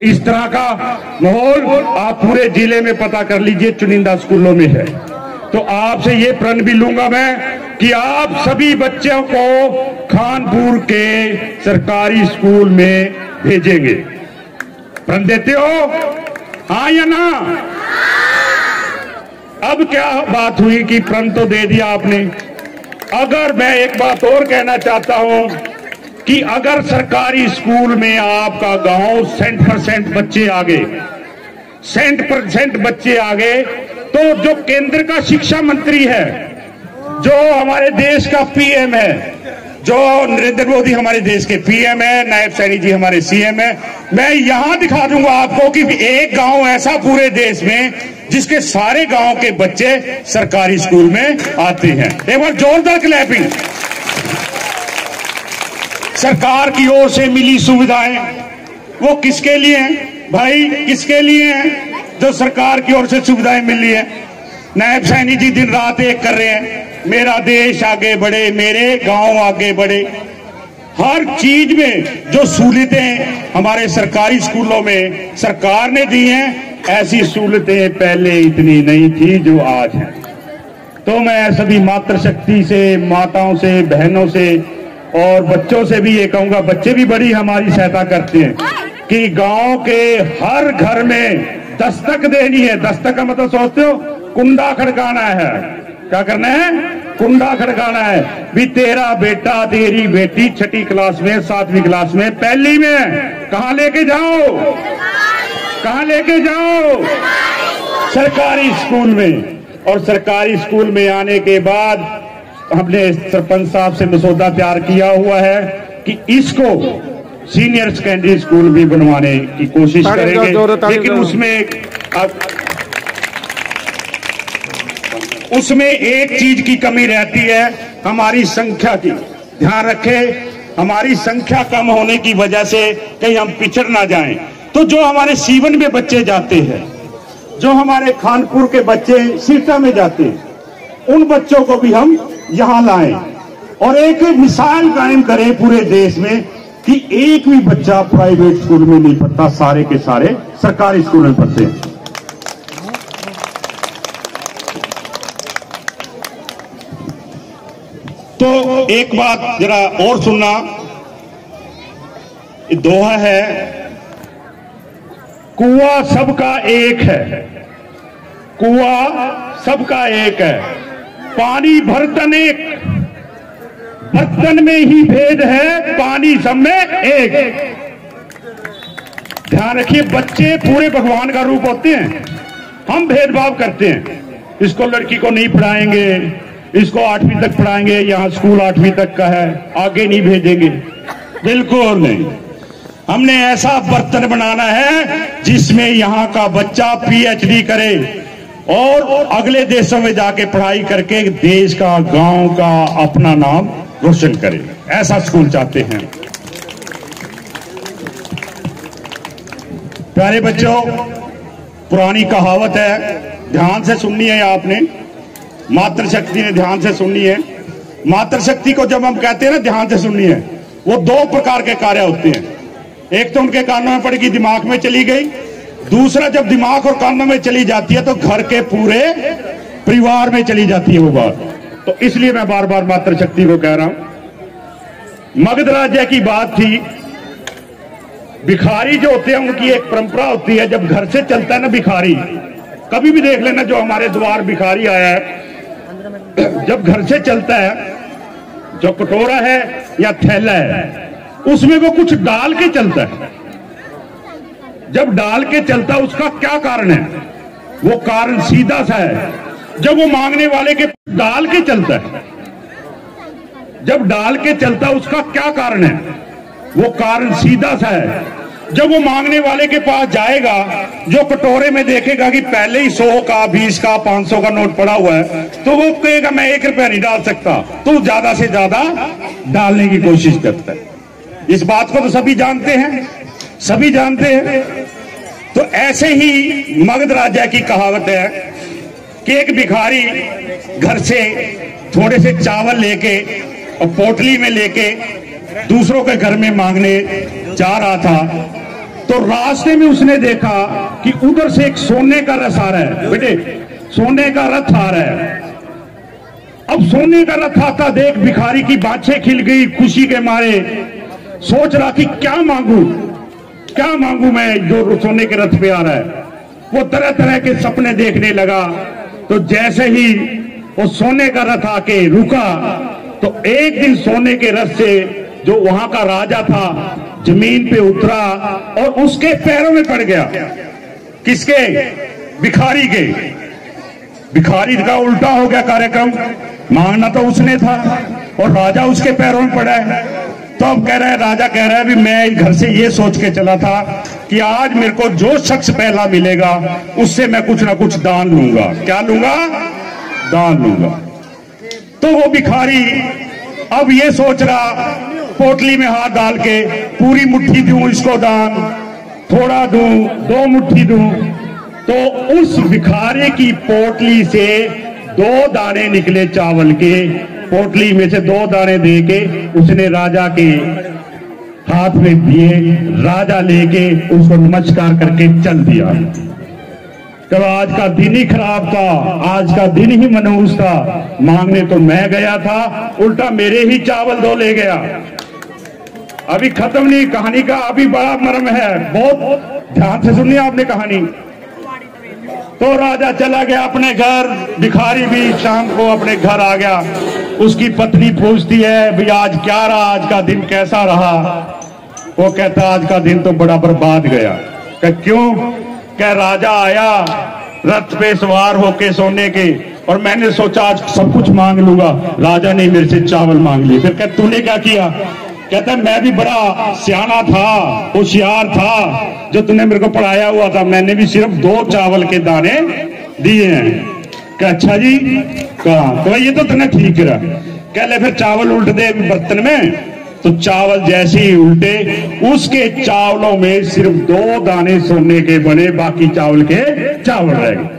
इस तरह का माहौल आप पूरे जिले में पता कर लीजिए, चुनिंदा स्कूलों में है। तो आपसे ये प्रण भी लूंगा मैं कि आप सभी बच्चों को खानपुर के सरकारी स्कूल में भेजेंगे। प्रण देते हो? हाँ या ना? अब क्या बात हुई कि प्रण तो दे दिया आपने। अगर मैं एक बात और कहना चाहता हूं कि अगर सरकारी स्कूल में आपका गांव 100% बच्चे आ गए, 100% बच्चे आ गए, तो जो केंद्र का शिक्षा मंत्री है, जो हमारे देश का पीएम है, जो नरेंद्र मोदी हमारे देश के पीएम है, नायब सैनी जी हमारे सीएम है, मैं यहां दिखा दूंगा आपको कि एक गांव ऐसा पूरे देश में जिसके सारे गांव के बच्चे सरकारी स्कूल में आते हैं। एक बार जोरदार क्लैपिंग। सरकार की ओर से मिली सुविधाएं वो किसके लिए हैं भाई? किसके लिए हैं? जो सरकार की ओर से सुविधाएं मिल रही है। नायब सैनी जी दिन रात एक कर रहे हैं, मेरा देश आगे बढ़े, मेरे गांव आगे बढ़े। हर चीज में जो सहूलियतें हमारे सरकारी स्कूलों में सरकार ने दी हैं, ऐसी सहूलियतें पहले इतनी नहीं थी जो आज है। तो मैं सभी मातृशक्ति से, माताओं से, बहनों से और बच्चों से भी ये कहूंगा, बच्चे भी बड़ी हमारी सहायता करते हैं कि गांव के हर घर में दस्तक देनी है। दस्तक का मतलब सोचते हो? कुंडा खड़काना है। क्या करना है? कुंडा खड़काना है। भी तेरा बेटा, तेरी बेटी 6ठी क्लास में, 7वीं क्लास में, पहली में, कहां लेके जाओ? कहां लेके जाओ? सरकारी स्कूल में। और सरकारी स्कूल में आने के बाद हमने सरपंच साहब से मसौदा तैयार किया हुआ है कि इसको सीनियर सेकेंडरी स्कूल भी बनवाने की कोशिश करेंगे। लेकिन उसमें एक चीज की कमी रहती है, हमारी संख्या की। ध्यान रखें, हमारी संख्या कम होने की वजह से कहीं हम पिछड़ ना जाएं। तो जो हमारे सीवन में बच्चे जाते हैं, जो हमारे खानपुर के बच्चे सीटा में जाते हैं, उन बच्चों को भी हम यहां लाएं और एक मिसाल कायम करें पूरे देश में कि एक भी बच्चा प्राइवेट स्कूल में नहीं पढ़ता, सारे के सारे सरकारी स्कूल में पढ़ते हैं। तो एक बात जरा और सुनना, दोहा है, कुआं सबका एक है, कुआं सबका एक है, पानी बर्तन एक, बर्तन में ही भेद है, पानी सब में एक। ध्यान रखिए, बच्चे पूरे भगवान का रूप होते हैं। हम भेदभाव करते हैं, इसको लड़की को नहीं पढ़ाएंगे, इसको 8वीं तक पढ़ाएंगे, यहाँ स्कूल 8वीं तक का है, आगे नहीं भेजेंगे। बिल्कुल नहीं। हमने ऐसा बर्तन बनाना है जिसमें यहाँ का बच्चा पीएचडी करे और अगले देशों में जाके पढ़ाई करके देश का, गांव का अपना नाम रोशन करे। ऐसा स्कूल चाहते हैं। प्यारे बच्चों, पुरानी कहावत है, ध्यान से सुननी है आपने, मातृशक्ति ने ध्यान से सुननी है। मातृशक्ति को जब हम कहते हैं ना ध्यान से सुननी है, वो 2 प्रकार के कार्य होते हैं। एक तो उनके कानों में पड़ेगी, दिमाग में चली गई। दूसरा, जब दिमाग और कानों में चली जाती है तो घर के पूरे परिवार में चली जाती है वो बात। तो इसलिए मैं बार बार मातृशक्ति को कह रहा हूं। मगध राज्य की बात थी। भिखारी जो होते हैं उनकी एक परंपरा होती है, जब घर से चलता है ना भिखारी, कभी भी देख लेना जो हमारे द्वार भिखारी आया है, जब घर से चलता है, जो कटोरा है या थैला है, उसमें वो कुछ डाल के चलता है। जब डाल के चलता है, उसका क्या कारण है? वो कारण सीधा सा है, जब वो मांगने वाले के डाल के चलता है, जब डाल के चलता है, उसका क्या कारण है? वो कारण सीधा सा है, जब वो मांगने वाले के पास जाएगा, जो कटोरे में देखेगा कि पहले ही 100 का, 20 का, 500 का नोट पड़ा हुआ है, तो वो कहेगा मैं 1 रुपया नहीं डाल सकता, तो ज्यादा से ज्यादा डालने की कोशिश करता है। इस बात को तो सभी जानते हैं, सभी जानते हैं। तो ऐसे ही मगध राजा की कहावत है कि एक भिखारी घर से थोड़े से चावल लेके और पोटली में लेके दूसरों के घर में मांगने जा रहा था। तो रास्ते में उसने देखा कि उधर से एक सोने का रथ आ रहा है। बेटे, सोने का रथ आ रहा है। अब सोने का रथ आता देख भिखारी की बाछें खिल गई खुशी के मारे। सोच रहा कि क्या मांगू मैं, जो सोने के रथ पे आ रहा है। वो तरह तरह के सपने देखने लगा। तो जैसे ही वो सोने का रथ आके रुका तो एक दिन सोने के रथ से जो वहां का राजा था जमीन पे उतरा और उसके पैरों में पड़ गया। किसके? भिखारी के। भिखारी का उल्टा हो गया कार्यक्रम। मांगना तो उसने था और राजा उसके पैरों में पड़ा है। तो अब कह रहा है, राजा कह रहा है भी मैं घर से ये सोच के चला था कि आज मेरे को जो शख्स पहला मिलेगा उससे मैं कुछ ना कुछ दान लूंगा। क्या लूंगा? दान लूंगा। तो वो भिखारी अब ये सोच रहा, पोटली में हाथ डाल के पूरी मुट्ठी दूं इसको दान, थोड़ा दूं, 2 मुट्ठी दूं। तो उस भिखारी की पोटली से 2 दाने निकले चावल के। पोटली में से 2 दाने दे के उसने राजा के हाथ में दिए। राजा लेके उसको नमस्कार करके चल दिया। तो आज का दिन ही खराब था, आज का दिन ही मनहूस था। मांगने तो मैं गया था, उल्टा मेरे ही चावल 2 ले गया। अभी खत्म नहीं कहानी का, अभी बड़ा मर्म है। बहुत ध्यान से सुनिए आपने कहानी। तो राजा चला गया अपने घर। भिखारी भी शाम को अपने घर आ गया। उसकी पत्नी पूछती है, भाई आज क्या रहा, आज का दिन कैसा रहा? वो कहता आज का दिन तो बड़ा बर्बाद गया। क्यों? क्या? राजा आया रथ पे सवार होके सोने के, और मैंने सोचा आज सब कुछ मांग लूंगा। राजा ने मेरे से चावल मांग लिए। फिर कहता तूने क्या किया? कहता मैं भी बड़ा सियाना था, होशियार था, जो तूने मेरे को पढ़ाया हुआ था। मैंने भी सिर्फ 2 चावल के दाने दिए हैं। क्या? अच्छा जी। कहा तो ये तो तूने ठीक करा। कह ले फिर चावल उल्ट दे बर्तन में। तो चावल जैसे ही उल्टे, उसके चावलों में सिर्फ 2 दाने सोने के बने, बाकी चावल के चावल रह गए।